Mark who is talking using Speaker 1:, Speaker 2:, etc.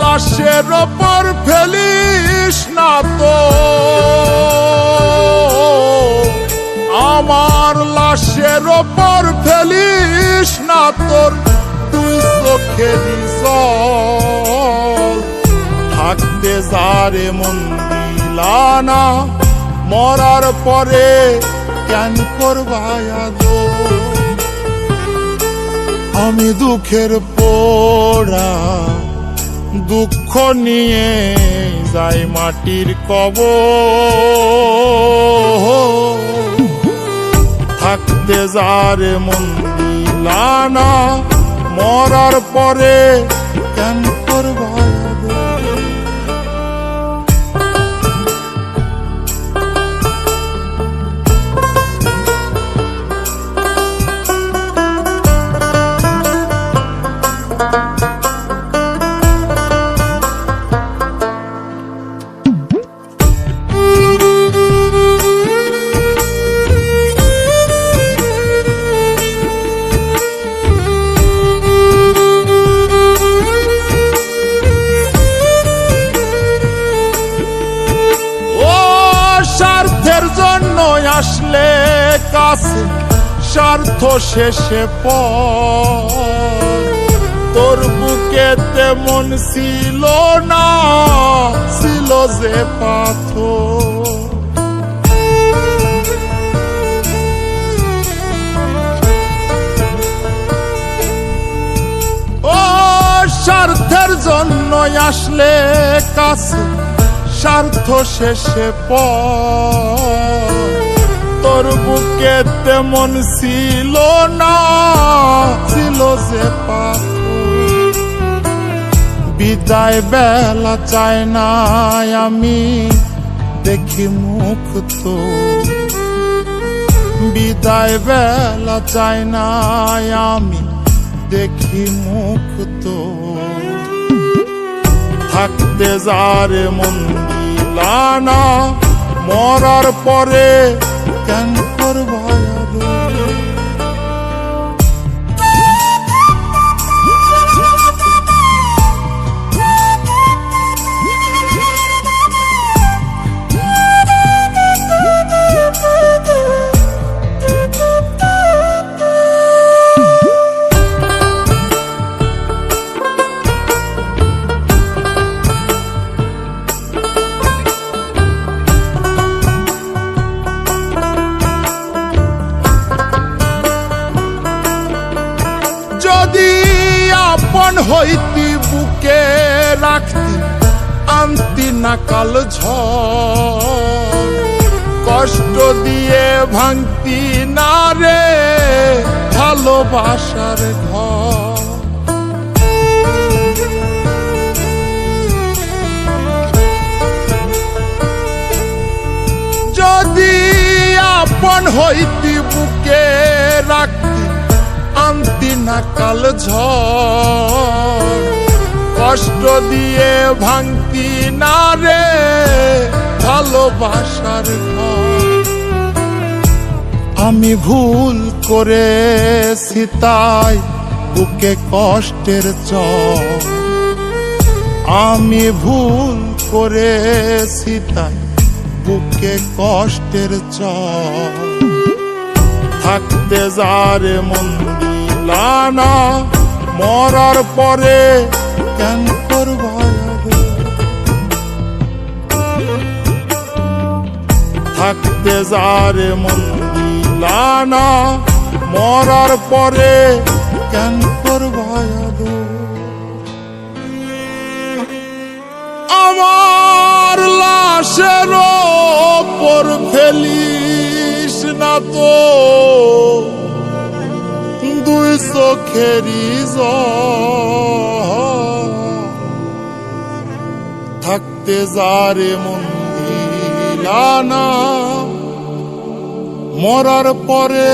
Speaker 1: লাশের ওপর ফেলিস না তো, আমার লাশের ওপর ফেলিস না তোর তুই চোখের জল। থাকতে যারে মন দিলা না, মরার পরে কেন করবা আদর। আমি দুঃখের পোড়া দুঃখ নিয়ে যাই মাটির কবর। থাকতে যারে মন দিলা না, মরার পরে কেন করবা আদর। আসলে কাছে স্বার্থ শেষে পর, তোর বুকে তেমন ছিল না, ছিল যে পাথর। ও স্বার্থের জন্য আসলে কাছে স্বার্থ শেষে পর, তোর বুকে তেমন ছিল না, ছিল যে পাথর। বিদায় বেলা চাই না আমি দেখি মুখ তো, বিদায় বেলা চাই না আমি দেখি মুখ তো। থাকতে যারে মন দিলা না, মরার পরে কেন করবা আদর। যদি আপন হইতি বুকে রাখতি, আনতি না কাল ঝড়। কষ্ট দিয়ে ভাঙতি না রে ভালোবাসার ঘর। যদি আপন হইতি বুকে রাখতি, আনতি না কাল ঝড়। কষ্ট দিয়ে ভাঙতি না রে ভালোবাসার ঘর। আমি ভুল করেছি তাই বুকে কষ্টের চর। আমি ভুল করেছি তাই বুকে কষ্টের চর। থাকতে যারে মন দিলা না, মরার পরে কেন করবা আদর। থাকতে যারে মন দিলা না, মরার পরে কেন করবা আদর। আমার লাশের ওপর ফেলিস না তো দুই চোখেরই জল। থাকতে যারে মন দিলা না, মরার পরে